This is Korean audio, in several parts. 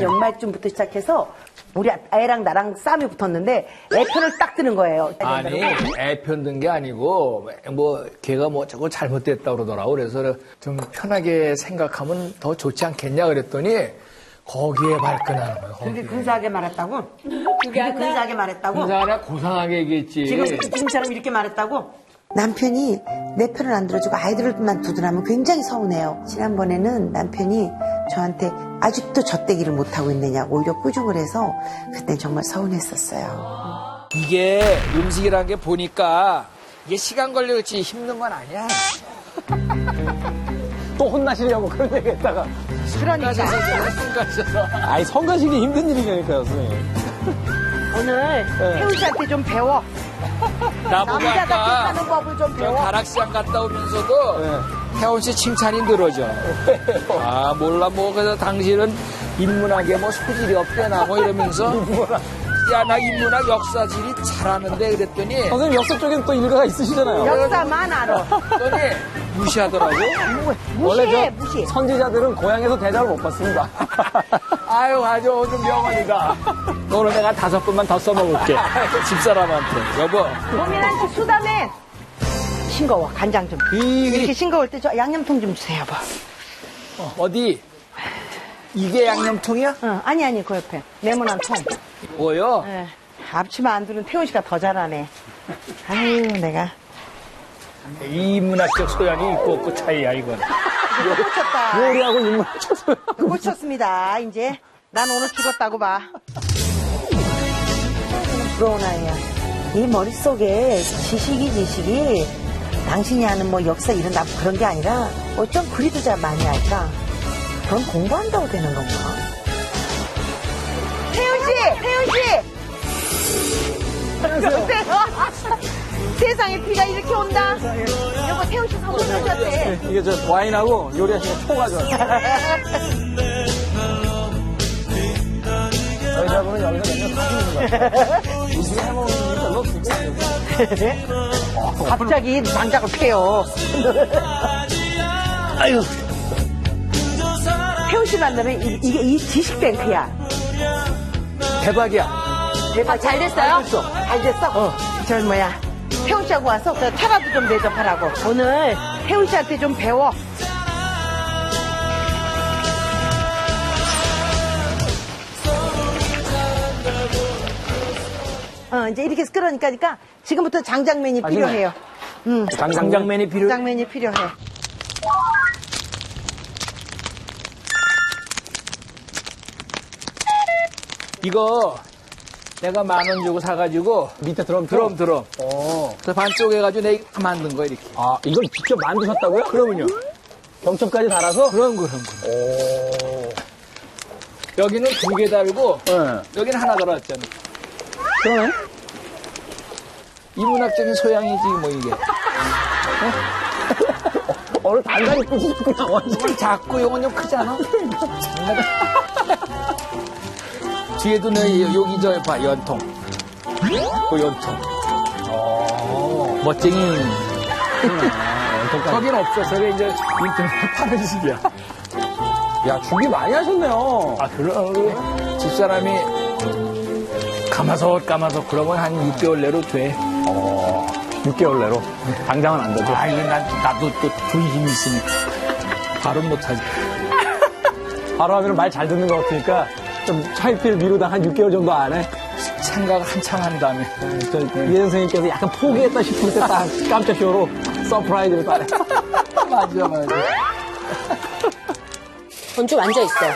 연말쯤부터 시작해서 우리 애랑 나랑 싸움이 붙었는데 애편을 딱 드는 거예요. 아니, 애편 든 게 아니고, 걔가 저거 잘못됐다 그러더라고. 그래서 좀 편하게 생각하면 더 좋지 않겠냐 그랬더니, 거기에 발끈하는 거예요. 그게 근사하게 말했다고? 그게 근사하게 말했다고? 근사하게 고상하게 얘기했지. 지금처럼 이렇게 말했다고? 남편이 내 편을 안 들어주고 아이들만 두드라면 굉장히 서운해요. 지난번에는 남편이 저한테 아직도 젖대기를 못하고 있느냐고 오히려 꾸중을 해서 그땐 정말 서운했었어요. 이게 음식이라는 게 보니까 이게 시간 걸려서 힘든 건 아니야. 또 혼나시려고 그런 얘기 했다가. 그러니까. 가셔서. 아니, 성가시기 힘든 일이니까요, 선생님. 오늘 태훈 씨한테 좀 배워. 나보고 남자답게 아까 사는 법을 좀 저 배워. 가락시장 갔다 오면서도 혜원 씨 칭찬이 늘어져. 아, 몰라, 그래서 당신은 인문학에 소질이 없대나, 이러면서. 야, 나 인문학 역사지리 잘하는데, 그랬더니. 선생님 역사 쪽에는 또 일가가 있으시잖아요. 역사만 알아. 그랬더니 무시하더라고. 무시해, 저 무시. 선지자들은 고향에서 대접을 못 받습니다. 아유, 아주 오늘 명언이다. 오늘 내가 5분만 더 써먹을게. 집사람한테. 여보. 고민한 씨 수다맨. 싱거워, 간장 좀. 이렇게 싱거울 때 저 양념통 좀 주세요, 여보. 어디? 이게 양념통이야? 아니, 그 옆에. 네모난 통. 뭐요? 예. 앞치마 안 두는 태훈 씨가 더 잘하네. 아유, 내가. 이 문학적 소양이 있고 없고 차이야, 이건. 꽂혔다. 요리하고 인문학 쳤어요. 꽂혔습니다, 이제. 난 오늘 죽었다고 봐. 부러운 아이야. 이 머릿속에 지식이 당신이 아는 역사 이런 그런 게 아니라 어쩜 그리도 잘 많이 할까? 그건 공부한다고 되는 건가? 태훈 씨! 여보세요? 세상에 비가 이렇게 온다? 여보, 태훈 씨 선물 주셨대. 이게 저 와인하고 요리하시는 초가 좋아요. 저희 잡으면 여기서 맨날 사주는 거예요. 음식 해먹는 게 별로 없으니까. 갑자기 장작을 패요. 아유. 태훈 씨 만나면 이게 이 지식뱅크야. 대박이야. 대박. 잘 됐어요? 잘 됐어? 저 태훈 씨하고 와서 저 차라도 좀 대접하라고. 오늘 태훈 씨한테 좀 배워. 이제 이렇게 끓으니까 지금부터 장장면이 필요해요. 장장면이 필요해. 장장면이 필요해. 이거 내가 10,000원 주고 사가지고 밑에 드럼. 그래서 반 쪼개가지고 내가 만든 거 이렇게. 아, 이걸 직접 만드셨다고요? 그러면요. 경첩까지 달아서? 그럼. 여기는 2개 달고 네. 여기는 하나 달았잖아. 그러네. 인문학적인 소양이지 이게. 오늘 단단히 끄시구나, 완전. 이건 작고 이건 좀 크잖아. 뒤에도 여기 봐 연통. 그 연통. 멋쟁이. 저긴 없어. 저게 이제 인터넷 파는 식이야. 야, 준비 많이 하셨네요. 아, 그럼 집사람이 가마솥 그러면 한 6개월 내로 돼. 6개월 내로. 당장은 안 되죠. 아, 이거 나도 또 그 힘이 있으니까. 바로 못하지. 바로 하면 말 잘 듣는 것 같으니까 좀 차일피일 미루다 한 6개월 정도 안 해. 생각을 한참 한 다음에. 이 선생님께서 약간 포기했다 싶을 때 딱 깜짝 쇼로 서프라이즈를 따내. 맞아. 전 좀 앉아있어.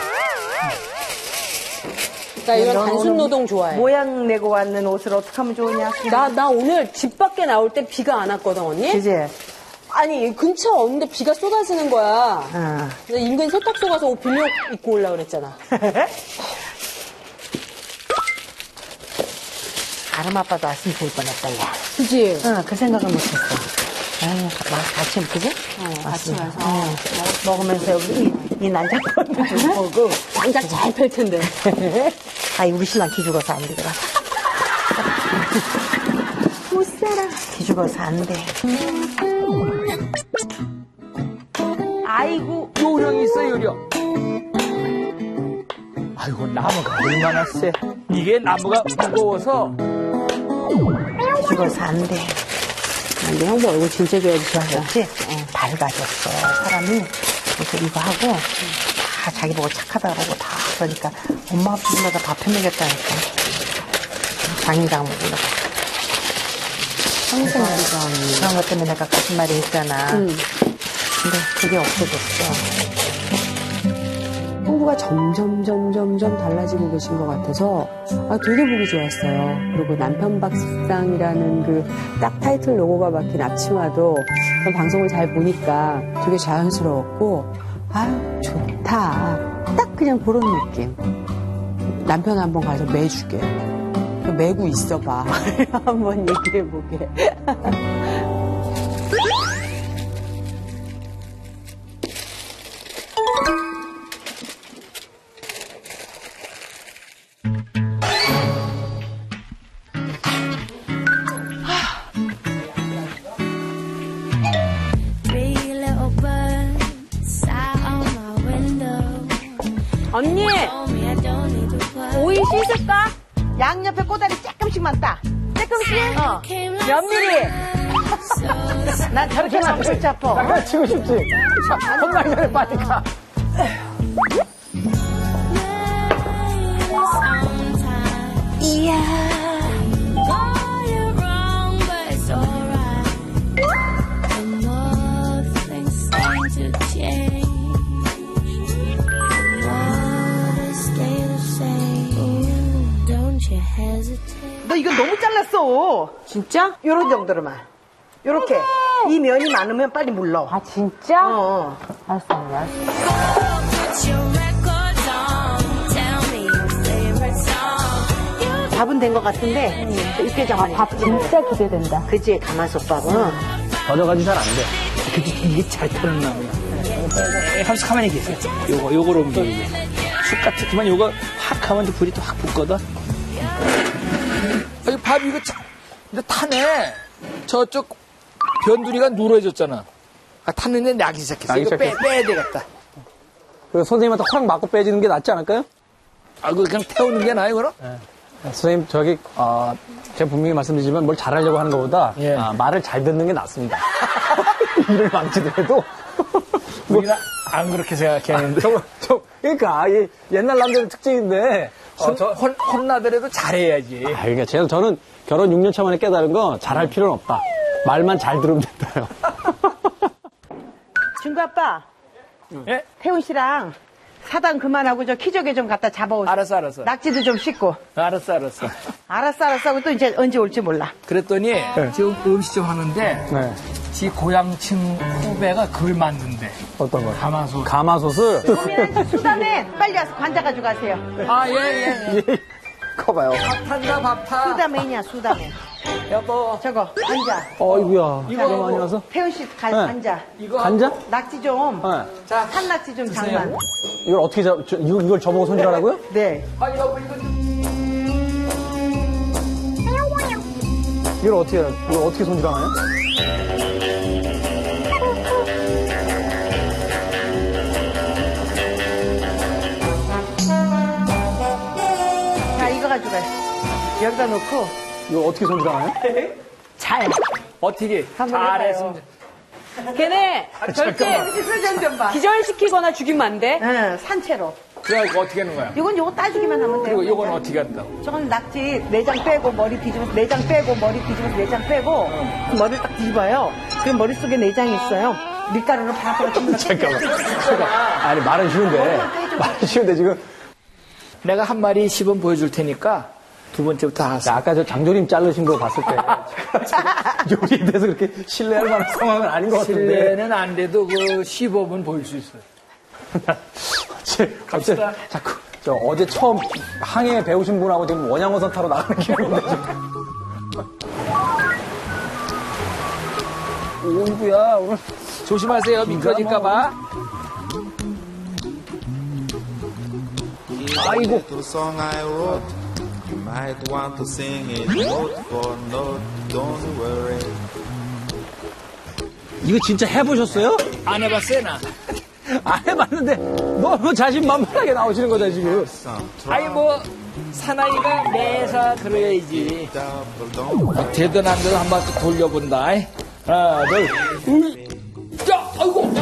나 이런 단순 노동 좋아해. 모양 내고 왔는 옷을 어떻게 하면 좋으냐? 나 오늘 집 밖에 나올 때 비가 안 왔거든, 언니? 그지? 아니, 근처 없는데 비가 쏟아지는 거야. 응. 그래서 인근 세탁소 가서 옷 빌려 입고 오려고 그랬잖아. 아름 아빠도 왔으면 좋을 뻔했다, 야. 그지? 응, 그 생각을 못했어. 아유, 같이, 그지? 같이 와서. 먹으면서 여기 이 난장판도 좀 보고. 장작 잘 펼 텐데. 아이, 우리 신랑 기죽어서 안 되더라. 못 살아. 기죽어서 안 돼. 아이고. 요령 있어, 요령. 아이고, 나무가 얼마나 세. 이게 나무가 무거워서. 죽어서 안 돼. 근데 형부 얼굴 진짜 좋아지셨어. 그렇지? 밝아졌어. 사람이. 그래서 이거 하고 다 자기 보고 착하다고 하고 다 그러니까 엄마 아빠보다 밥 해먹였다니까. 장인장 먹으려고. 평생 그런 것 때문에 내가 거짓말이 했잖아. 근데 그게 없어졌어. 형부가 점점 달라지고 계신 것 같아서 되게 보기 좋았어요. 그리고 남편 박상이라는 그 딱 타이틀 로고가 박힌 앞치마도 전 방송을 잘 보니까 되게 자연스러웠고 좋다. 딱 그냥 그런 느낌. 남편 한번 가서 매주게. 매고 있어봐. 한번 얘기해보게. 언니, 오이 씻을까? 양옆에 꼬다리 조금씩만 따. 조금씩? 몇 미리? 난 저렇게만 하고 싶어. 잠깐 치고 싶지. 혼나기 전에 빨리 가. 너 이거 너무 잘랐어. 진짜? 요런 정도로만. 요렇게. 이 면이 많으면 빨리 물러. 진짜? 알았어. 밥은 된 것 같은데, 육개장만. 밥 진짜 기대된다. 그치, 가마솥밥은. 젖어가지고 잘 안 돼. 그래도 이게 잘 타는 나무야. 하면서 가만히 계세요. 요거로 옮기고. 쑥 같지만 요거 확 하면 불이 또 확 붙거든. 아니, 밥 이거 참, 근데 타네. 저쪽 변두리가 누러졌잖아. 탔는데 나기 시작했어. 이거 빼야 되겠다. 그 선생님한테 확 맞고 빼지는 게 낫지 않을까요? 그거 그냥 태우는 게 나아요, 그럼? 선생님, 제가 분명히 말씀드리지만 뭘 잘하려고 하는 것보다 예. 말을 잘 듣는 게 낫습니다. 일을 망치더라도. 우리는 안 그렇게 생각했는데. 그러니까 이 옛날 남자들 특징인데 혼나더라도 잘해야지. 그러니까 저는 결혼 6년 차 만에 깨달은 건 잘할 필요는 없다. 말만 잘 들으면 된다요. 중구 아빠, 예? 태훈 씨랑 사당 그만하고 저 키조개 좀 갖다 잡아오세요. 알았어. 낙지도 좀 씻고. 알았어. 알았어 하고 또 이제 언제 올지 몰라. 그랬더니 지금 음식점 하는데 네. 지 고향층 후배가 그걸 만든대. 어떤 거? 가마솥. 가마솥을. 수다맨 빨리 와서 관자 가져가세요. 예. 커봐요. 밥 탄다, 밥 타. 수다맨이야 수다맨. 여보. 저거 관자. 어이구야. 이거 이거 많이 와서. 태훈 씨 네. 관자. 이거. 간자? 낙지 좀. 네. 자, 산낙지 좀 드세요. 장만. 이걸 어떻게 이걸 저보고 손질하라고요? 네. 여보, 이거. 이걸 어떻게 손질하나요? 자 이거 가져가요. 여기다 놓고 이걸 어떻게 손질하나요? 잘. 어떻게? 한번 잘했으면. 걔네 절대 수전 좀 봐. 기절시키거나 죽이면 안 돼. 응, 산채로. 그래, 이거 어떻게 하는 거야? 이건 요거 따주기만 하면 돼요. 그리고 이건 어떻게 한다고? 저건 낙지 내장 빼고 머리 뒤집어서 내장 빼고 머리 뒤집어서 내장 빼고 머리를 딱 뒤집어요. 그럼 머릿속에 내장이 있어요. 밀가루로 바로 잠깐만. 아니, 말은 쉬운데 지금. 내가 한 마리 시범 보여줄 테니까 두 번째부터 하세요. 자, 아까 저 장조림 자르신 거 봤을 때. 요리에 대해서 그렇게 신뢰할 만한 상황은 아닌 것 같은데. 실내는 안 돼도 그 시범은 보일 수 있어요. 갑자기 자꾸 어제 처음 항해 배우신 분하고 지금 원양어선 타러 나가는 길인데 지금. 오이구야 오늘. 조심하세요. 미끄러질까봐. 아이고. Little song I wrote, you might want to sing it note for note. Don't worry. 이거 진짜 해보셨어요? 안 해봤어요, 나. 안 해봤는데 너무 자신만만하게 신나게 나오시는 거죠, 지금. 아니 뭐 사나이가 매사 그래야지. 되든 안 되든 한번 또 돌려본다. 하나 둘 야, 아이고.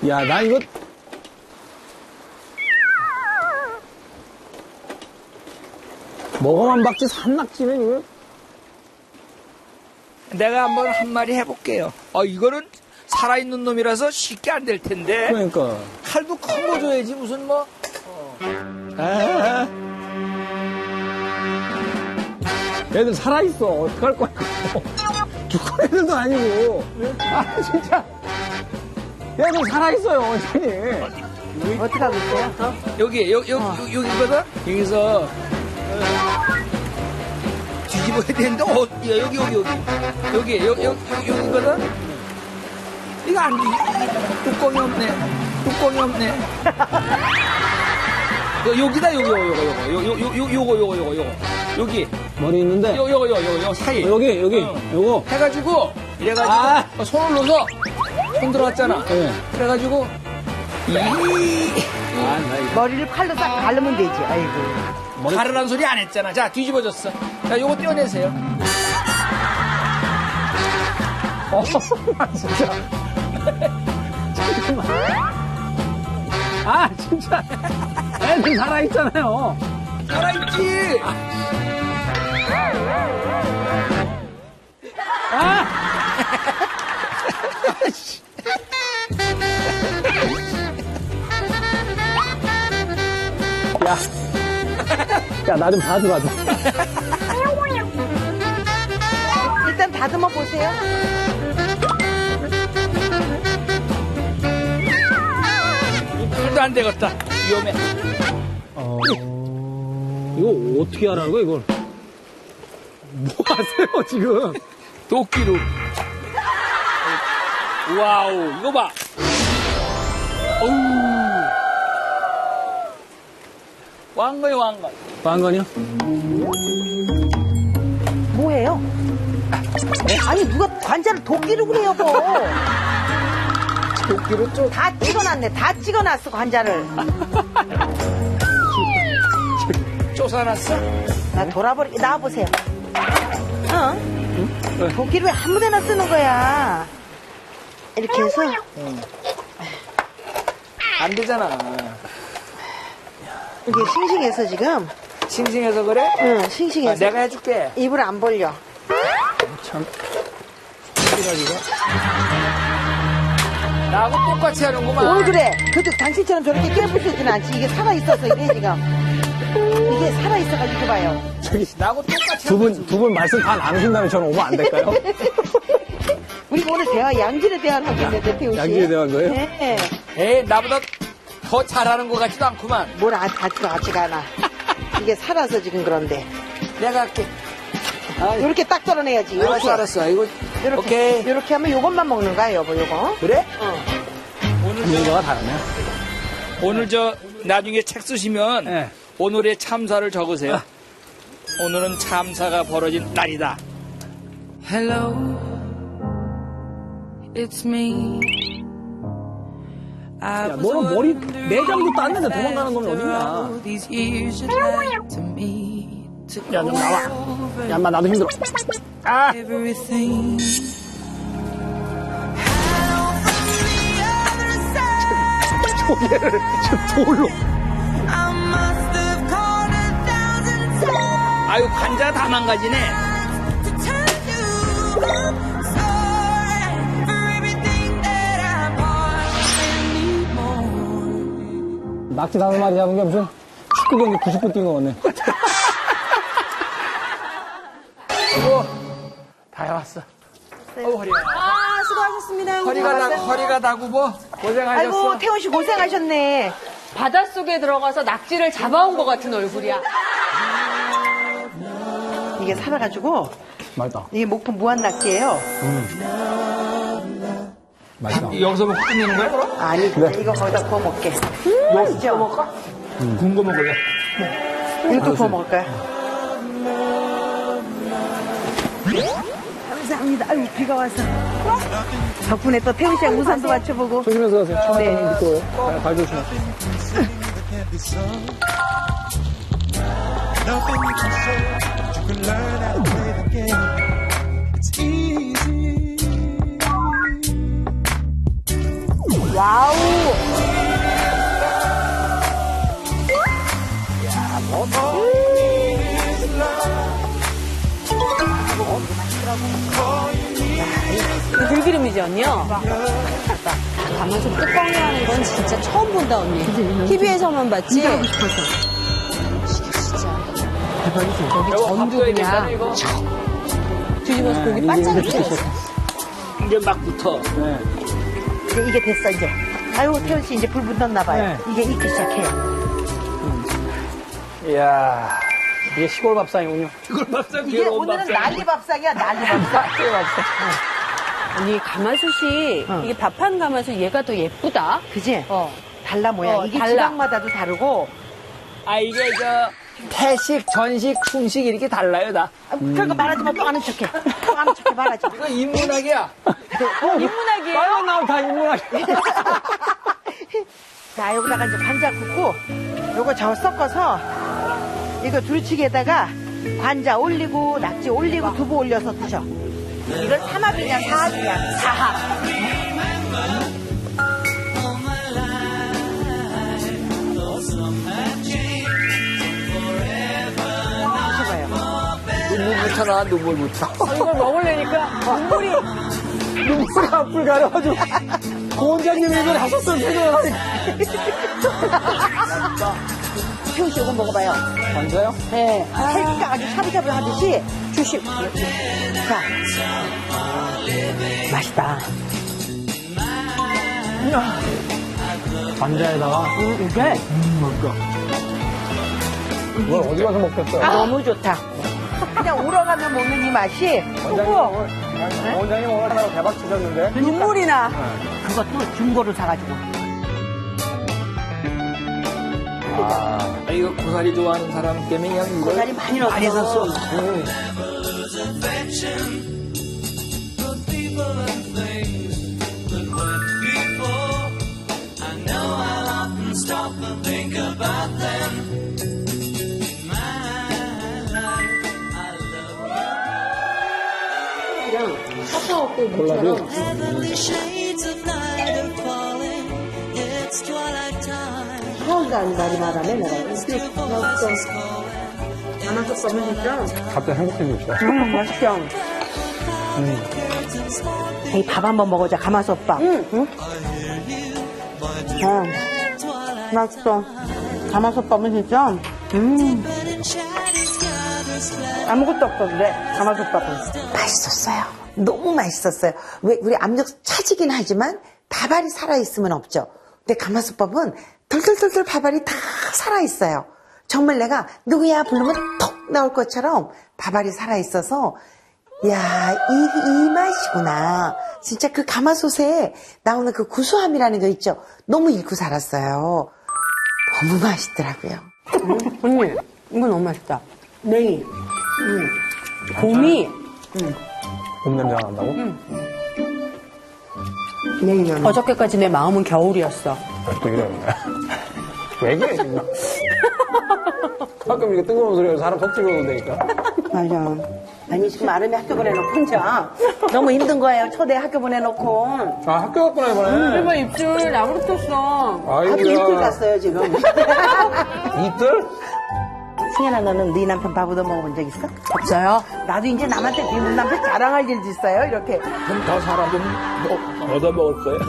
야, 나 이거. 먹어만 박지 산낙지는 이거. 내가 한번 한 마리 해볼게요. 이거는 살아있는 놈이라서 쉽게 안 될 텐데. 그러니까. 칼도 큰 거 줘야지 무슨 뭐. 애들 살아있어. 어떡할 거야, 이거. 죽은 애들도 아니고. 아, 진짜. 애들 살아있어요, 원장님. 어떻게 하고 있어요? 여기거든? 여기서 뒤집어야 되는데, 여기거든? 이거 안 돼. 뚜껑이 없네. 여기다, 요거. 여기. 머리 있는데. 요 사이. 여기, 요거. 해가지고, 이래가지고, 아. 손을 넣어서, 손 들어갔잖아. 네. 그래가지고, 머리를 팔로 싹 가르면 되지. 아이고. 가르란 소리 안 했잖아. 자, 뒤집어졌어. 자, 요거 떼어내세요. 진짜. 잠깐만. 아, 진짜. 애들 살아있잖아요. 살아있지? 야, 나 좀 봐주라. 일단 다듬어 보세요. 둘도 안 되겠다. 위험해. 이거 어떻게 하라는 거야, 이걸? 뭐 하세요, 지금? 도끼로. 와우, 이거 봐. 어우. 왕건. 왕건이요? 뭐예요? 아니 누가 관자를 도끼로 그래요, 뭐. 도끼로 좀. 다 찍어놨네. 다 찍어놨어, 관자를. 쫓아놨어? 나 돌아버리게 나와보세요. 도끼를 왜 아무데나 쓰는 거야? 이렇게 해서 안 되잖아. 이게 싱싱해서 지금. 싱싱해서 그래? 응, 싱싱해서. 내가 해줄게. 입을 안 벌려. 참. 나하고 똑같이 하는구만. 뭘 그래? 그래도 당신처럼 저렇게 깨부시진 않지. 이게 살아있어서 이래, 지금. 이게 살아있어가지고 이거 봐요. 나하고 똑같이 두 분 말씀 다 나누신 다음에 저는 오면 안 될까요? 우리가 오늘 양질의 대화를 하고 있는데, 태우 씨. 양질의 대화한 거예요? 네. 에이, 나보다 더 잘하는 것 같지도 않구만. 뭘 같지가 않아. 이게 살아서 지금 그런데. 내가 할게. 이렇게 딱 떨어내야지. 이렇게. 알았어. 이거, 이렇게. 오케이. 이렇게 하면 요것만 먹는 거야, 여보, 요거. 그래? 분위기가 다르네. 오늘 나중에 책 쓰시면, 네. 오늘의 참사를 적으세요. 오늘은 참사가 벌어진 날이다. Hello, it's me. 야, 너는 머리 내장도 땄는데 도망가는 놈이 어딨냐? These years you'd like to me to 야, 좀 나와. 야, 인마, 나도 힘들어. everything. 얘를 지금 돌로. I must have called 1,000 times 아유, 관자가 다 망가지네. to tell you sorry for everything that I want and more. 낙지 5마리 잡은 게 무슨 축구 경기 90분 뛴 거 같네. 다 해왔어. 허리야. 아, 수고하셨습니다. 허리가 다구고 고생하셨어. 아이고, 태훈 씨 고생하셨네. 바닷속에 들어가서 낙지를 잡아온 것 같은 얼굴이야. 이게 살아가지고, 맛있다. 이게 목포 무한낙지예요. 맛있다. 여기서 먹고 끝내는 거야, 그럼? 아니, 이거 거기다 구워 먹게. 맛있죠? 먹을까? 구운 거 먹을래? 이것도 구워 먹을까요? 감사합니다. 왔습니다. 아유, 비가 와서. 덕분에 또 태훈 씨랑 우산도 맞춰보고. 조심해서 가세요. 처음에 네. 미끄러워요. 발 조심하세요. can't be sung. Nothing you can say, but you can learn how to play the game. It's easy. 와우. 들기름이지, 언니요? 가만히 뚜껑이 하는 건 진짜 처음 본다, 언니. TV에서만 봤지? 진짜. 대박이지. 여기 전주 그냥 이거 뒤집어서 고기 바짝 익혀졌어. 이제 막 붙어. 네. 이제 됐어, 이제. 아유, 태훈 씨 이제 불 붙었나봐요. 네. 이제 익기 시작해요. 이야, 이게 시골 밥상이군요. 이걸 밥상 이게 오늘은 난리 밥상이야, 난리 밥상. 언니, 가마솥이, 이게 밥한 가마솥 얘가 더 예쁘다. 그지? 어. 달라 모양. 이게 달라. 지방마다도 다르고. 아, 이게 태식, 전식, 순식 이렇게 달라요, 다. 그러니까 말하지 마, 또 아는 척해. 또 아는 척해, 말하지 마. 이거 인문학이야. 인문학이에요? 빨리 나오면 다 인문학이. 자, 여기다가 이제 관자 굽고, 요거 저 섞어서, 이거 두루치기에다가 관자 올리고, 낙지 올리고, 두부 올려서 드셔. 이건 삼합이냐, 사합이냐, 사합. 드셔봐요. 눈물부터 나와, 눈물부터. 이걸 먹으려니까 눈물이. 눈물이 앞을 가려가지고. 고원장님이 이걸 하셨으면 생각을 하니까. 태훈 씨 이거 먹어봐요. 맞아요? 네. 살기가 아주 샤브샤브 하듯이 주시. 자. 맛있다. 관자에다가. 이게 이걸 어디 가서 먹겠어요? 너무 좋다. 그냥 우러가면 먹는 이 맛이. 원장님 오늘 하나로 대박 치셨는데. 눈물이 나. 그것도 중고를 사가지고. 아, 이거 고사리 좋아하는 사람 때문에 그냥 이걸. 고사리 많이 넣었어. Heavenly shades of night are falling. It's twilight time. 하우스한 날이 말하면 내가 갑자기 행복해지시다. 맛있어. 이 밥 한번 먹어자. 가마솥밥. 응? 맛있어. 가마솥밥은 진짜 아무것도 없었는데 가마솥밥은 맛있었어요. 너무 맛있었어요. 왜 우리 압력 차지긴 하지만 밥알이 살아있으면 없죠. 근데 가마솥밥은 덜덜덜덜 밥알이 다 살아있어요. 정말 내가 누구야 부르면 톡 나올 것처럼 밥알이 살아있어서 야, 이 맛이구나. 진짜 그 가마솥에 나오는 그 구수함이라는 거 있죠. 너무 잊고 살았어요. 너무 맛있더라고요. 언니, 이거 너무 맛있다. 네. 봄이 봄 냄새가 난다고? 네이는 어저께까지 내 마음은 겨울이었어. 또 이러네. 왜 그래, 지금? 가끔 이렇게 뜨거운 소리가 사람 속 찌르는다니까. 맞아. 아니 지금 아름이 학교 보내놓고 혼자 너무 힘든 거예요. 초대 학교 보내놓고 아, 학교 갔구나, 이번에. 일반 입술 나무 붙었어. 학교 일주일 갔어요 지금. 이틀? 승현아 너는 네 남편 밥 얻어 먹어본 적 있어? 없어요? 나도 이제 남한테 비문 남편 자랑할 일도 있어요. 이렇게. 그럼 더 사람 좀 얻어먹을 거예요.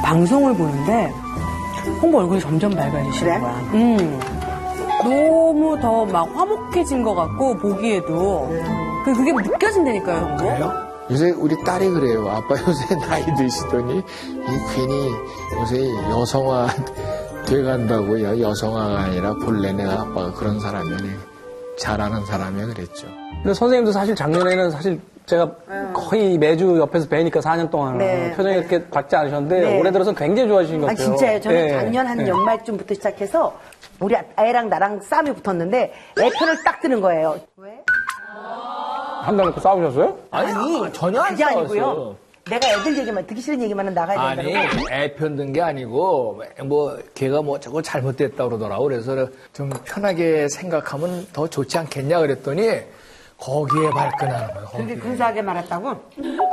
방송을 보는데 홍보 얼굴이 점점 밝아지시는 그래? 거야. 너무 더 막 화목해진 것 같고 보기에도 그게 느껴진다니까요, 홍보. 요새 우리 딸이 그래요. 아빠 요새 나이 드시더니 괜히 요새 여성화 돼간다고요. 여성화가 아니라 본래 내가 아빠가 그런 사람이네. 잘하는 사람이야 그랬죠. 근데 선생님도 사실 작년에는 사실 제가 거의 매주 옆에서 뵈니까 4년 동안 네. 표정이 이렇게 밝지 않으셨는데 네. 올해 들어서 굉장히 좋아지신 것 아 같아요. 진짜요. 저는 네. 작년 한 네. 연말쯤부터 시작해서 우리 애랑 나랑 싸움이 붙었는데 애 편을 딱 드는 거예요. 왜? 한 달 놓고 싸우셨어요? 아니, 전혀 안 그게 싸웠어. 아니고요. 내가 애들 얘기만, 듣기 싫은 얘기만 나가야 아니, 된다고. 애 편든 게 아니고, 걔가 자꾸 잘못됐다 그러더라고. 그래서 좀 편하게 생각하면 더 좋지 않겠냐 그랬더니, 거기에 발끈하는 거예요. 그렇게 근사하게 말했다고?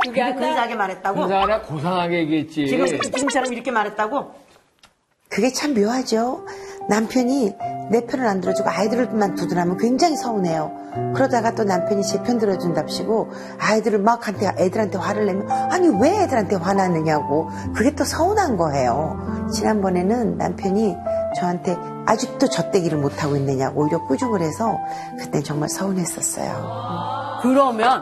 그게 근사하게 말했다고? 군사가 고상하게 얘기했지. 지금처럼 이렇게 말했다고? 그게 참 묘하죠. 남편이 내 편을 안 들어주고 아이들만 두드라면 굉장히 서운해요. 그러다가 또 남편이 제 편 들어준답시고 아이들을 애들한테 화를 내면 아니 왜 애들한테 화났느냐고 그게 또 서운한 거예요. 지난번에는 남편이 저한테 아직도 젖대기를 못하고 있느냐고 오히려 꾸중을 해서 그때 정말 서운했었어요. 그러면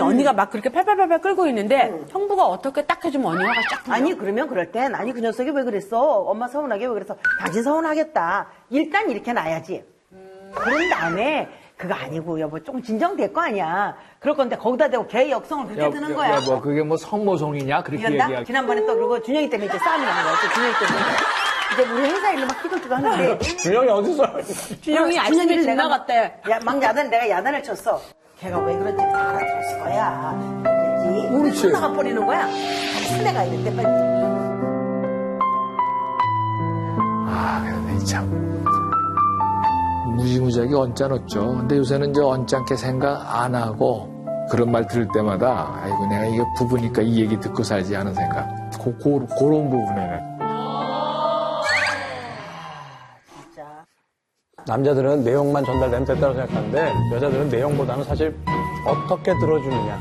언니가 막 그렇게 팔팔팔팔 끌고 있는데 형부가 어떻게 딱 해주면 언니 화가 쫙 풀려. 아니 그러면 그럴 땐 아니 그 녀석이 왜 그랬어? 엄마 서운하게 왜 그랬어? 당신 서운하겠다. 일단 이렇게 놔야지. 그런 다음에 그거 아니고 여보 조금 진정될 거 아니야. 그럴 건데 거기다 대고 걔 역성을 그렇게 드는 거야. 여보, 그게 뭐 성모송이냐? 그렇게 이런다? 얘기하기. 지난번에 또 그리고 준영이 때문에 이제 싸움이 난 거야. 또 준영이 때문에. 이제 우리 회사 일로 막 끼들끼들 하는데 준영이 어딨어? 준영이 아침에 집 나갔대. 막 내가 야단을 쳤어. 걔가 왜 그런지 다 알아들었을 거야. 알지? 그렇지. 나가 버리는 거야. 순애가 이랬대 빨리. 아, 근데 참 무지무지하게 언짢았죠. 근데 요새는 이제 언짢게 생각 안 하고 그런 말 들을 때마다 아이고 내가 이게 부부니까 이 얘기 듣고 살지 하는 생각. 그런 부분에는. 남자들은 내용만 전달되면 됐다고 생각하는데 여자들은 내용보다는 사실 어떻게 들어주느냐,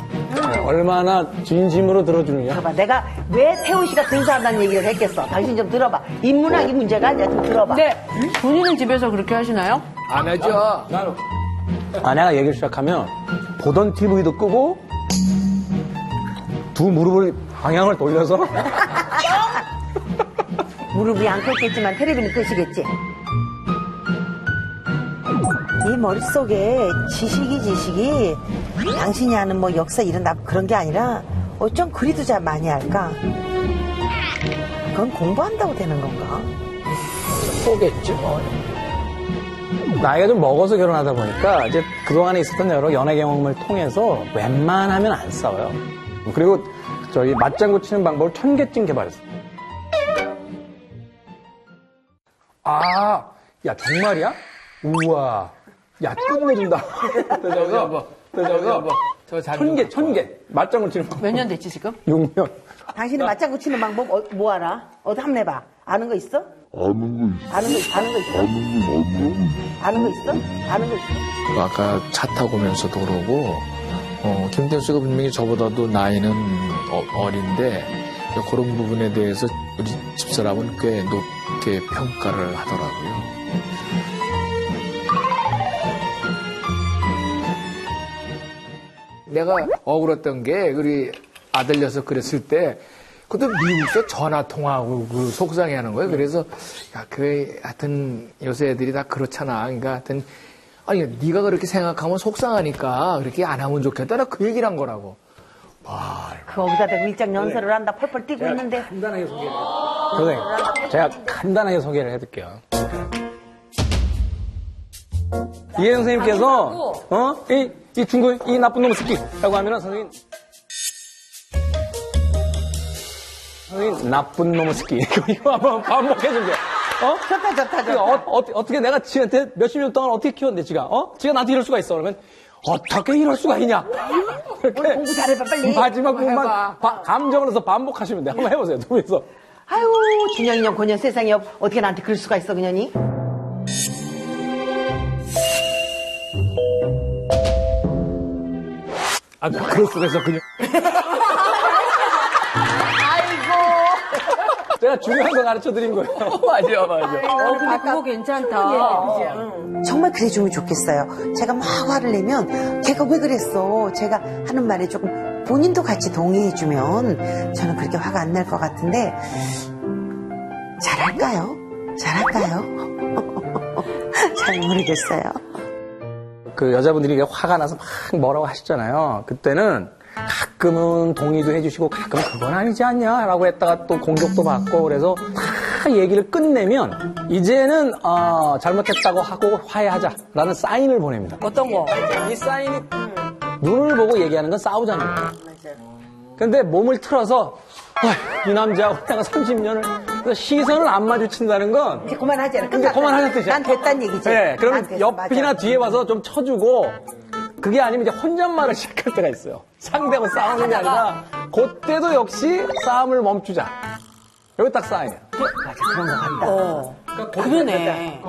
얼마나 진심으로 들어주느냐. 들어봐. 내가 왜 태훈 씨가 근사하다는 얘기를 했겠어. 당신 좀 들어봐. 인문학이 문제가 아니야. 좀 들어봐. 근데 본인은 집에서 그렇게 하시나요? 안 하죠? 아내가 얘기를 시작하면 보던 TV도 끄고 두 무릎을 방향을 돌려서 무릎이 안 껐겠지만 텔레비는 끄시겠지. 이 머릿속에 지식이 당신이 아는 뭐 역사 이런 그런 게 아니라 어쩜 그리도 잘 많이 할까? 그건 공부한다고 되는 건가? 보겠지 뭐. 나이가 좀 먹어서 결혼하다 보니까 이제 그동안에 있었던 여러 연애 경험을 통해서 웬만하면 안 싸워요. 그리고 저희 맞장구 치는 방법을 1000개쯤 개발했어요. 아, 야 정말이야? 우와, 야 끝내준다. 여보, 저 1000개 맞장구 치는 방법. 몇 년 됐지 지금? 6년. 당신은 맞장구 치는 방법 뭐 알아? 어디 한번 해봐. 아는 거 있어? 아는 거 있어? 아까 차 타고 오면서도 그러고 김태현 씨가 분명히 저보다도 나이는 어린데 그런 부분에 대해서 우리 집사람은 꽤 높게 평가를 하더라고요. 내가 억울했던 게 우리 아들 녀석 그랬을 때 그것도 미국에서 전화 통화하고 그 속상해하는 거예요. 그래서 하여튼 요새 애들이 다 그렇잖아. 그러니까 하여튼 아니 네가 그렇게 생각하면 속상하니까 그렇게 안 하면 좋겠다. 나 그 얘기를 한 거라고. 거기다 대고 일장 연설을 한다 펄펄 뛰고 있는데 간단하게 소개를 선생님, 제가 간단하게 소개를 해드릴게요. 이혜영 선생님께서 이 중국 이 나쁜 놈의 새끼라고 하면은 선생님 나쁜 놈의 새끼 이거 한번 반복해주세요. 좋다. 어떻게 내가 지한테 몇십 년 동안 어떻게 키웠는데 지가 나한테 이럴 수가 있어. 그러면 어떻게 이럴 수가 있냐. 이렇게 공부 잘해봐 빨리. 마지막 부분만 감정을 해서 반복하시면 돼요. 한번 해보세요. 두 분이서. 아유 준영이년 고년 세상에 어떻게 나한테 그럴 수가 있어 그년이. 그럴 수가 있어 그냥. 제가 중요한 거 가르쳐 드린 거예요. 맞아. 근데 그거 괜찮다. 정말 그래주면 좋겠어요. 제가 막 화를 내면 걔가 왜 그랬어? 제가 하는 말에 조금 본인도 같이 동의해주면 저는 그렇게 화가 안 날 것 같은데 잘할까요? 잘 모르겠어요. 그 여자분들이 화가 나서 막 뭐라고 하시잖아요. 그때는 가끔은 동의도 해주시고 가끔은 그건 아니지 않냐 라고 했다가 또 공격도 받고 그래서 다 얘기를 끝내면 이제는 잘못했다고 하고 화해하자라는 사인을 보냅니다. 어떤 거? 이 사인이 눈을 보고 얘기하는 건 싸우자는 거예요. 근데 몸을 틀어서 이 남자하고 내가 30년을 시선을 안 마주친다는 건 이제 그만하잖아. 이제 그만하는 뜻이야. 난 됐단 얘기지. 네, 난 그러면 됐어, 옆이나 맞아. 뒤에 와서 좀 쳐주고 그게 아니면 이제 혼잣말을 시작할 때가 있어요. 상대하고 싸우는 게 아니라 그때도 역시 싸움을 멈추자. 여기 딱 싸움이야. 맞아, 그런 거 같다. 그러네.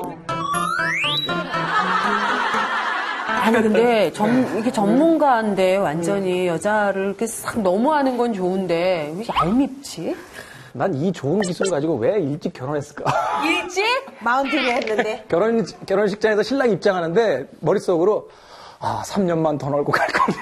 아니 근데 이렇게 전문가인데 완전히 여자를 이렇게 싹 너무하는 건 좋은데 왜 얄밉지? 난 이 좋은 기술 가지고 왜 일찍 결혼했을까? 일찍? 42에 했는데. 결혼식장에서 신랑 입장하는데 머릿속으로 3년만 더 놀고 갈 거니.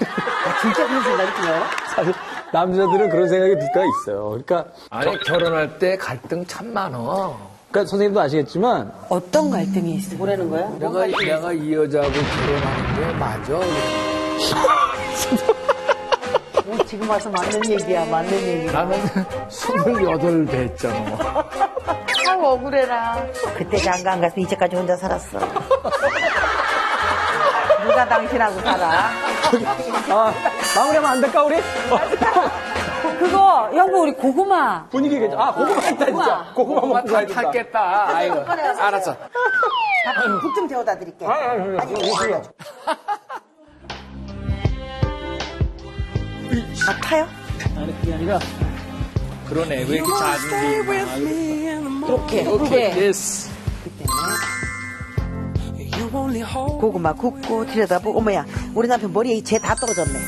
진짜 그런 생각이 들어요? 사실 남자들은 그런 생각이 들 때가 있어요. 그러니까 아니, 결혼할 때 갈등 참 많어. 그러니까 선생님도 아시겠지만 어떤 갈등이 있어? 뭐라는 거야? 내가 이 여자하고 결혼하는 게 맞아. 지금 와서 맞는 얘기야, 맞는 얘기. 나는 28배 했잖아. 아우, 억울해라. 그때 장가 안 가서 이제까지 혼자 살았어. 누가 당신하고 살아? 마무리하면 안 될까 우리? 그거 여보 우리 고구마 분위기 괜찮아. 고구마 있다 진짜. 고구마 먹고 가야 된다. 탔겠다. 아이고. 알았어. 국 좀 데워다 드릴게. 타요? 아니, 그게 아니라. 그러네. 왜 이렇게 짜증이 이렇게. 예스. 고구마 굽고 들여다보고, 어머야, 우리 남편 머리에 재 다 떨어졌네.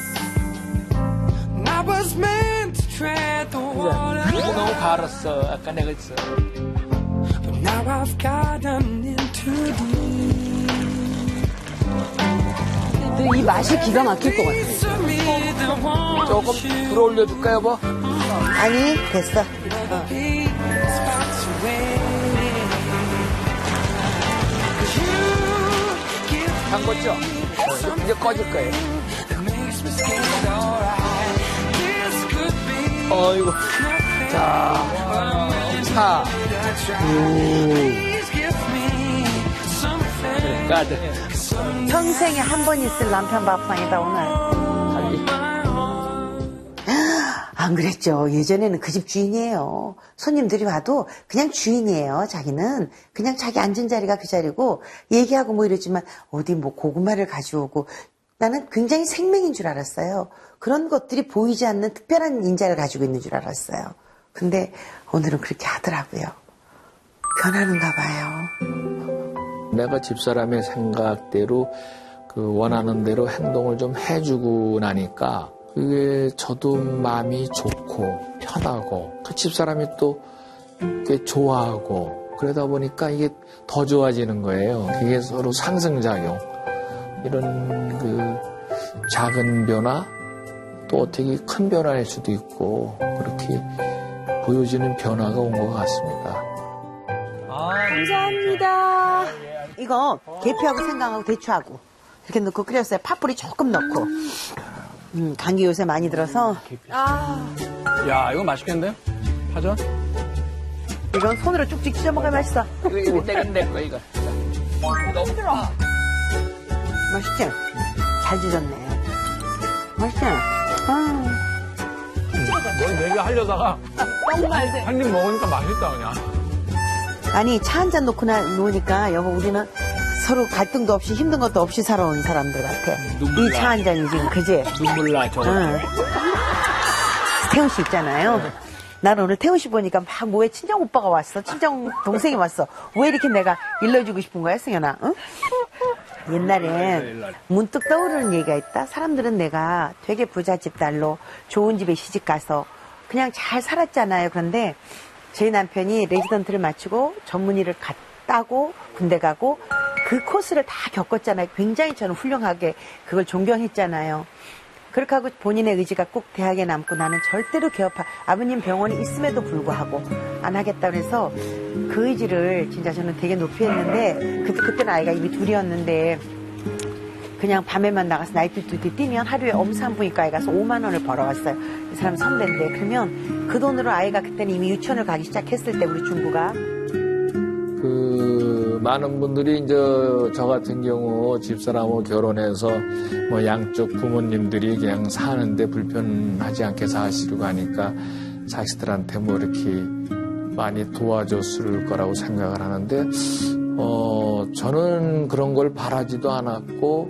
이거 너무 갈았어. 아까 내가 했어. 이 맛이 기가 막힐 것 같아. 조금 불어 올려줄까, 여보? 아니, 됐어. 담궜죠? 이제 꺼질 거예요. 어이구. 자, 가드. 평생에 한 번 있을 남편 밥상이다, 오늘. 안 그랬죠. 예전에는 그 집 주인이에요. 손님들이 와도 그냥 주인이에요. 자기는 그냥 자기 앉은 자리가 그 자리고 얘기하고 뭐 이러지만 어디 뭐 고구마를 가져오고 나는 굉장히 생명인 줄 알았어요. 그런 것들이 보이지 않는 특별한 인자를 가지고 있는 줄 알았어요. 근데 오늘은 그렇게 하더라고요. 변하는가 봐요. 내가 집사람의 생각대로 그 원하는 대로 행동을 좀 해주고 나니까 그게 저도 마음이 좋고 편하고 그 집사람이 또 꽤 좋아하고 그러다 보니까 이게 더 좋아지는 거예요. 이게 서로 상승작용. 이런 그 작은 변화 또 어떻게 큰 변화일 수도 있고 그렇게 보여지는 변화가 온 것 같습니다. 감사합니다. 이거 계피하고 생강하고 대추하고 이렇게 넣고 끓였어요. 파뿌리 조금 넣고. 감기 요새 많이 들어서 야, 이거 맛있겠는데? 파전? 이건 손으로 쭉쭉 찢어 먹어야 맛있어. 이거 내 거, 이거. 너무 들어. 맛있지? 잘 찢었네. 맛있지? 뭘 얘기하려다가 한 입 먹으니까 맛있다 그냥. 아니 차 한 잔 놓으니까 여보 우리는 서로 갈등도 없이 힘든 것도 없이 살아온 사람들 같아. 눈물 이 차 한 잔이 지금 그지? 눈물 나, 저거. 응. 태훈 씨 있잖아요. 나는 오늘 태훈 씨 보니까 막 뭐에 친정 오빠가 왔어. 친정 동생이 왔어. 왜 이렇게 내가 일러주고 싶은 거야, 승현아? 응? 옛날엔 문득 떠오르는 얘기가 있다. 사람들은 내가 되게 부잣집 딸로 좋은 집에 시집 가서 그냥 잘 살았잖아요. 그런데 저희 남편이 레지던트를 마치고 전문의를 따고 군대 가고 그 코스를 다 겪었잖아요. 굉장히 저는 훌륭하게 그걸 존경했잖아요. 그렇게 하고 본인의 의지가 꼭 대학에 남고 나는 절대로 아버님 병원이 있음에도 불구하고 안 하겠다 그래서 그 의지를 진짜 저는 되게 높이 했는데 그때는 아이가 이미 둘이었는데 그냥 밤에만 나가서 나이트 듀티 뛰면 하루에 엄산부인과에 가서 5만 원을 벌어왔어요. 이 사람 선배인데 그러면 그 돈으로 아이가 그때는 이미 유치원을 가기 시작했을 때 우리 중구가 그 많은 분들이 이제 저 같은 경우 집사람하고 결혼해서 뭐 양쪽 부모님들이 그냥 사는데 불편하지 않게 사시려고 하니까 자식들한테 뭐 이렇게 많이 도와줬을 거라고 생각을 하는데, 저는 그런 걸 바라지도 않았고,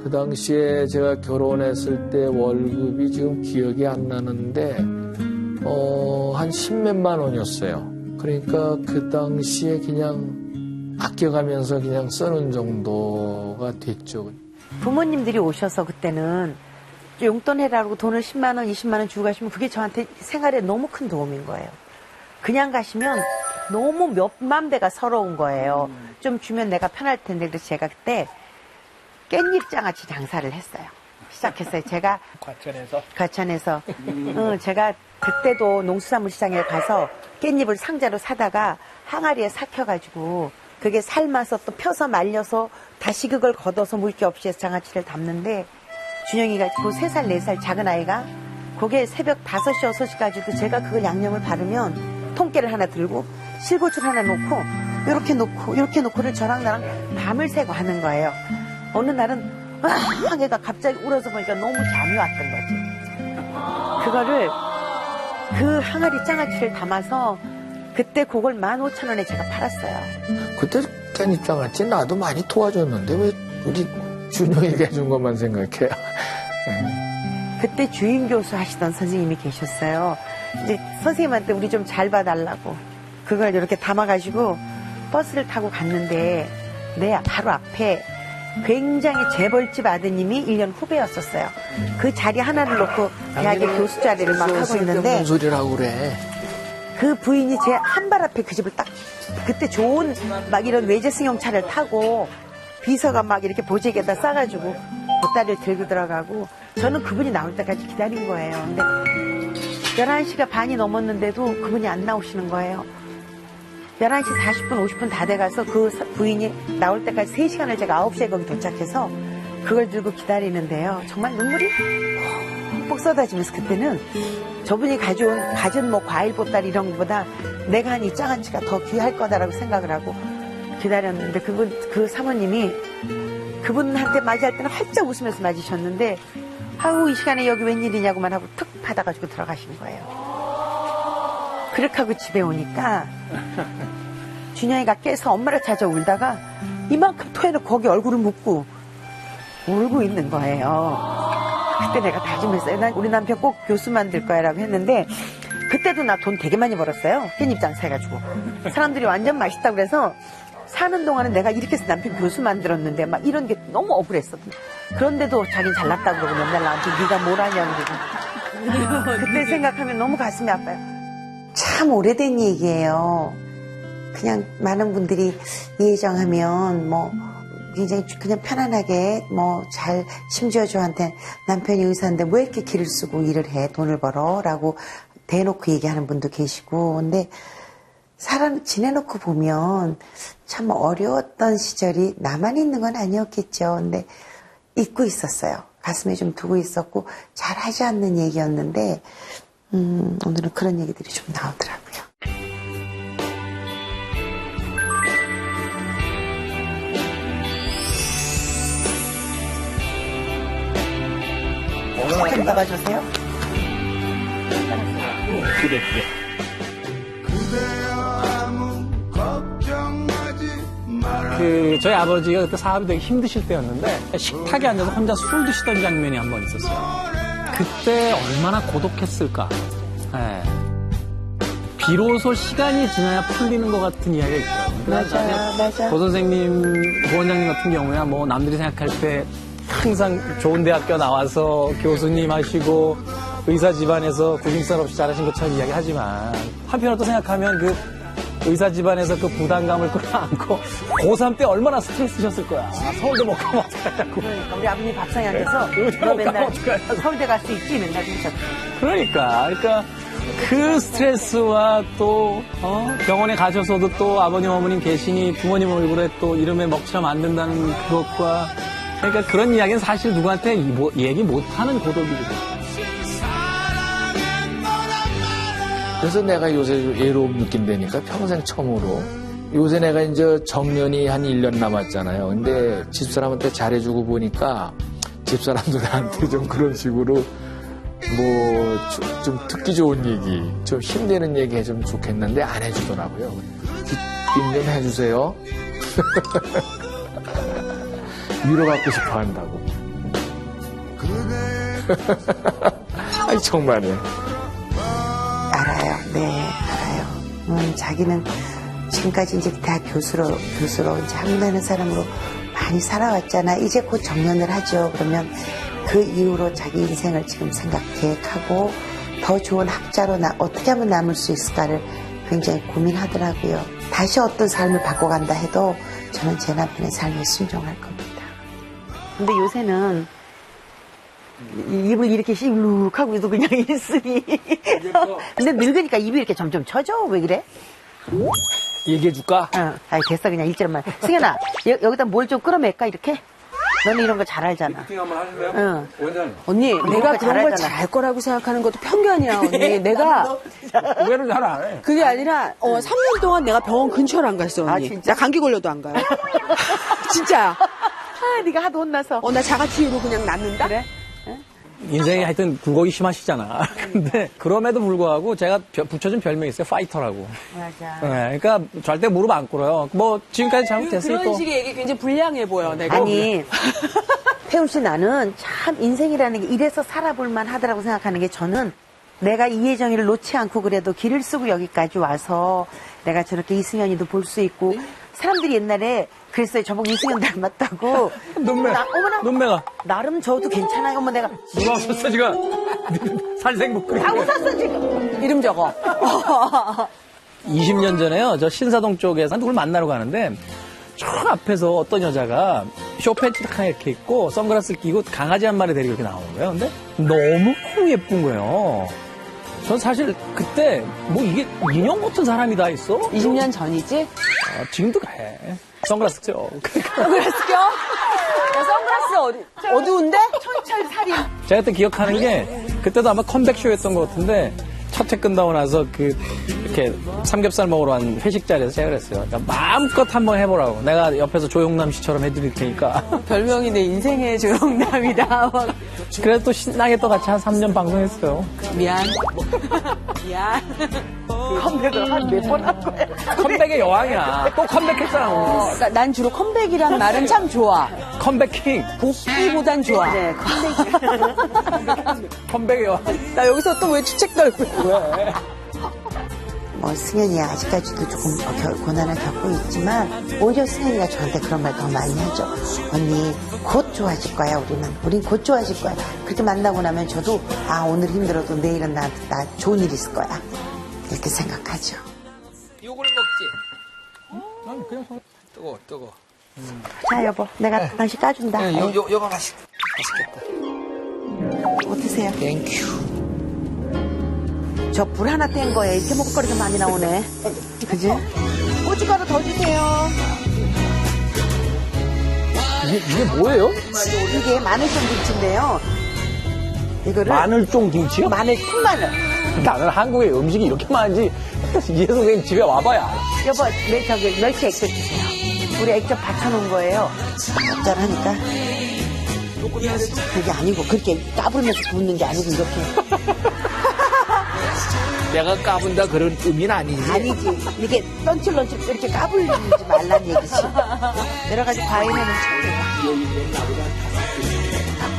그 당시에 제가 결혼했을 때 월급이 지금 기억이 안 나는데, 한 10몇만 원이었어요. 그러니까 그 당시에 그냥 아껴가면서 그냥 쓰는 정도가 됐죠. 부모님들이 오셔서 그때는 용돈 해라고 돈을 10만 원, 20만 원 주고 가시면 그게 저한테 생활에 너무 큰 도움인 거예요. 그냥 가시면 너무 몇만 배가 서러운 거예요. 좀 주면 내가 편할 텐데. 그래서 제가 그때 깻잎 장아찌 장사를 했어요. 시작했어요. 제가 과천에서 제가 그때도 농수산물 시장에 가서 깻잎을 상자로 사다가 항아리에 삭혀가지고 그게 삶아서 또 펴서 말려서 다시 그걸 걷어서 물기 없이 해서 장아찌를 담는데, 준영이가 그 3살, 4살 작은 아이가 그게 새벽 5시, 6시까지도 제가 그걸 양념을 바르면 통깨를 하나 들고 실고추를 하나 놓고 이렇게 놓고를 저랑 나랑 밤을 새고 하는 거예요. 어느 날은 얘가 갑자기 울어서 보니까 너무 잠이 왔던 거지. 그거를 그 항아리 장아찌를 담아서 그때 그걸 15,000원에 제가 팔았어요. 그때 깻잎 장아찌 나도 많이 도와줬는데 왜 우리 준영이가 해준 것만 생각해요? 그때 주임 교수 하시던 선생님이 계셨어요. 이제 선생님한테 우리 좀 잘 봐달라고 그걸 이렇게 담아가지고 버스를 타고 갔는데 내 바로 앞에 굉장히 재벌집 아드님이 1년 후배였었어요. 그 자리 하나를 놓고 대학의 교수 자리를 막 하고 있는데, 무슨 소리라고 그래? 그 부인이 제 한 발 앞에 그 집을 딱, 그때 좋은 막 이런 외제 승용차를 타고 비서가 막 이렇게 보재기에다 싸가지고 보따리를 들고 들어가고, 저는 그분이 나올 때까지 기다린 거예요. 근데 11시가 반이 넘었는데도 그분이 안 나오시는 거예요. 11시 40분, 50분 다 돼가서 그 부인이 나올 때까지 3시간을 제가 9시에 거기 도착해서 그걸 들고 기다리는데요. 정말 눈물이 폭폭 쏟아지면서, 그때는 저분이 가져온 뭐 과일 보따리 이런 것보다 내가 한 이 장아찌가 더 귀할 거다라고 생각을 하고 기다렸는데, 그 사모님이 그분한테 맞이할 때는 활짝 웃으면서 맞으셨는데, 아우 이 시간에 여기 웬일이냐고만 하고 툭 받아가지고 들어가신 거예요. 그렇게 하고 집에 오니까 준영이가 깨서 엄마를 찾아 울다가 이만큼 토해놓고 거기 얼굴을 묻고 울고 있는 거예요. 그때 내가 다짐했어요. 난 우리 남편 꼭 교수 만들 거야 라고 했는데, 그때도 나 돈 되게 많이 벌었어요. 깻잎 장사 해가지고. 사람들이 완전 맛있다고 그래서 사는 동안은 내가 이렇게 해서 남편 교수 만들었는데 막 이런 게 너무 억울했어. 그런데도 자기는 잘났다고 그러고 맨날 나한테 네가 뭘 하냐고 그러고. 그때 생각하면 너무 가슴이 아파요. 참 오래된 얘기예요. 그냥 많은 분들이 예정하면 뭐 굉장히 그냥 편안하게 뭐 잘, 심지어 저한테 남편이 의사인데 왜 이렇게 기를 쓰고 일을 해, 돈을 벌어 라고 대놓고 얘기하는 분도 계시고, 근데 지내놓고 보면 참 어려웠던 시절이 나만 있는 건 아니었겠죠. 근데 잊고 있었어요. 가슴에 좀 두고 있었고 잘 하지 않는 얘기였는데, 오늘은 그런 얘기들이 좀 나오더라고요. 좀 나가주세요. 저희 아버지가 그때 사업이 되게 힘드실 때였는데 식탁에 앉아서 혼자 술 드시던 장면이 한 번 있었어요. 그때 얼마나 고독했을까. 예. 비로소 시간이 지나야 풀리는 것 같은 이야기가 있더라고요. 맞아. 고 선생님, 고 원장님 같은 경우야 뭐 남들이 생각할 때 항상 좋은 대학교 나와서 교수님 하시고 의사 집안에서 구김살 없이 자라신 것처럼 이야기하지만, 한편으로 또 생각하면 그 의사 집안에서 그 부담감을 끌어안고 고3 때 얼마나 스트레스셨을 거야. 서울대 못 가면 어떡하냐고. 그러니까 우리 아버님 밥상에 앉아서 의대 너 못 맨날 가면 어떡하냐고. 서울대 갈 수 있지 맨날 그러셨죠. 그러니까 그 스트레스와 또 병원에 가셔서도 또 아버님 어머님 계시니 부모님 얼굴에 또 이름에 먹칠하면 안 된다는 그것과, 그러니까 그런 이야기는 사실 누구한테 얘기 못하는 고독이거든요. 그래서 내가 요새 외로움 느낀다니까. 평생 처음으로 요새 내가 이제 정년이 한 1년 남았잖아요. 근데 집사람한테 잘해주고 보니까 집사람도 나한테 좀 그런 식으로 좀 듣기 좋은 얘기, 좀 힘내는 얘기 해주면 좋겠는데 안 해주더라고요. 좀 해주세요. 위로받고 싶어 한다고. 아니, 정말이에요. 알아요. 네, 알아요. 자기는 지금까지 이제 대학 교수로 이제 학문하는 사람으로 많이 살아왔잖아. 이제 곧 정년을 하죠. 그러면 그 이후로 자기 인생을 지금 계획하고 더 좋은 학자로 어떻게 하면 남을 수 있을까를 굉장히 고민하더라고요. 다시 어떤 삶을 바꿔간다 해도 저는 제 남편의 삶에 순종할 겁니다. 근데 요새는 입을 이렇게 시룩 하고도 그냥 있으니. 근데 늙으니까 입이 이렇게 점점 쳐져. 왜 그래? 얘기해줄까? 아이, 됐어. 그냥 일절만. 승현아, 여기다 뭘 좀 끌어맬까, 이렇게? 너는 이런 거 잘 알잖아. 미팅 한번 하실래요? 응. 원장님. 언니, 내가 잘 그런 걸 알잖아. 잘할 거라고 생각하는 것도 편견이야, 언니. 내가 왜를 잘 안 해? 그게 아니라 3년 동안 내가 병원 근처를 안 갔어, 언니. 아, 진짜? 나 감기 걸려도 안 가요. 진짜. 네가 하도 혼나서. 나 자가치유로 그냥 낫는다? 그래? 인생이 하여튼 굴곡이 심하시잖아. 근데 그럼에도 불구하고 제가 붙여준 별명이 있어요. 파이터라고. 맞아. 네, 그러니까 절대 무릎 안 꿇어요. 뭐 지금까지 잘못했으니까. 그런 식의 얘기 굉장히 불량해 보여, 내가. 아니, 태훈 씨, 나는 참 인생이라는 게 이래서 살아볼만 하더라고 생각하는 게, 저는 내가 이혜정이를 놓지 않고 그래도 길을 쓰고 여기까지 와서 내가 저렇게 이승현이도 볼 수 있고, 사람들이 옛날에 그랬어요. 저보고 이승현 닮았다고. 어머나. 눈매가. 나름 저도 괜찮아요. 어머, 내가. 누가 웃었어, 지금? 살생부끄러. 다 웃었어, 지금. 이름 적어. 20년 전에요. 저 신사동 쪽에서 누굴 만나러 가는데, 저 앞에서 어떤 여자가 쇼팬츠 딱 이렇게 입고 선글라스를 끼고 강아지 한 마리 데리고 이렇게 나오는 거예요. 근데 너무 예쁜 거예요. 전 사실 그때 뭐 이게 인형 같은 사람이 다 있어? 20년 전이지? 지금도 그래. 선글라스 껴. 선글라스 껴? 야, 선글라스 어두운데? 철철 살인. 제가 그때 기억하는 게 그때도 아마 컴백쇼였던 것 같은데 첫 회 끝나고 나서 이렇게 삼겹살 먹으러 간 회식 자리에서 제가 그랬어요. 그러니까 마음껏 한번 해보라고. 내가 옆에서 조용남 씨처럼 해드릴 테니까. 별명이 내 인생의 조용남이다. 그래서 또 신나게 또 같이 한 3년 방송했어요. 미안. 미안. 컴백을 한 몇 번 한 거야. 컴백의 여왕이야. 또 컴백했잖아. 난 주로 컴백이란 말은 참 좋아. 컴백킹. 복귀보단 좋아. 네, 컴백의 여왕. 나 여기서 또 왜 추책 떨고. 왜? 뭐 승현이 아직까지도 조금 고난을 겪고 있지만 오히려 승현이가 저한테 그런 말 더 많이 하죠. 언니 곧 좋아질 거야. 우린 곧 좋아질 거야. 그렇게 만나고 나면 저도 오늘 힘들어도 내일은 나 좋은 일 있을 거야. 이렇게 생각하죠. 요걸 먹지? 뜨거워. 자 여보, 내가 당신 까준다. 네, 요거 맛있겠다. 어떠세요? 땡큐. 저 불 하나 뗀 거에 이렇게 먹거리가 많이 나오네. 그지? 고춧가루 더 주세요. 이게 뭐예요? 이게 마늘종 김치인데요. 이거를 마늘종 김치요? 푼마늘. 나는 한국에 음식이 이렇게 많은지 이해서 그냥 집에 와봐야 알아. 여보, 멸치 액젓 주세요. 우리 액젓 받쳐놓은 거예요. 짭짤하니까. 그게 아니고 그렇게 까불면서 붓는 게 아니고 이렇게. 내가 까분다 그런 의미는 아니지. 아니지. 이게 런칠런칠 이렇게 까불리지 말란 얘기지. 여러 가지 과일에는 처음이야.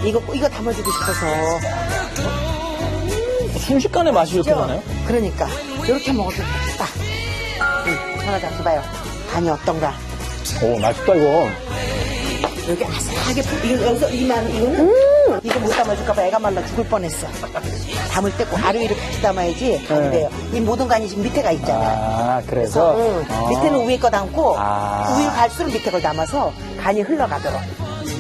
이거 담아주고 싶어서. 순식간에 맛이 이렇게 나나요? 그러니까 이렇게 먹어도 맛있다. 전화 잡숴봐요. 간이 어떤가? 오, 맛있다, 이거. 여기 아삭하게 여기서 이거는 이거 못 담아줄까봐 애가 말라 죽을 뻔했어. 담을 때 꼭 아래위로 같이 담아야지 안 돼요. 이 모든 간이 지금 밑에가 있잖아. 그래서? 밑에는 위에 거 담고 위로 아. 갈수록 밑에 걸 담아서 간이 흘러가도록.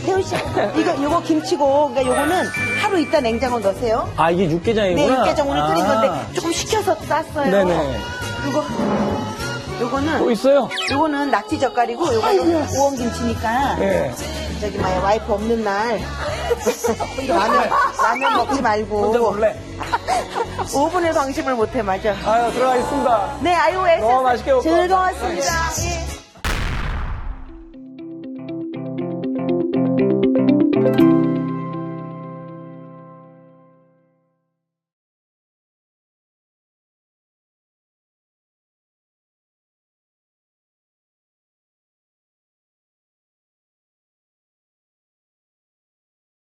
태훈 씨, 요거 김치고, 그러니까 요거는 하루 있다 냉장고 넣으세요. 이게 네, 육개장이구나. 육개장 오늘 끓인 건데 조금 식혀서 쌌어요. 네네. 요거는 또 있어요? 요거는 낙지 젓갈이고 요거는 우엉김치니까 예. 저기 와이프 없는 날 라면 먹지 말고 혼자 놀래. 5분의 방심을 못해. 맞아. 들어가겠습니다. 네, 아유, 너무 맛있게 먹고 즐거웠습니다. 예.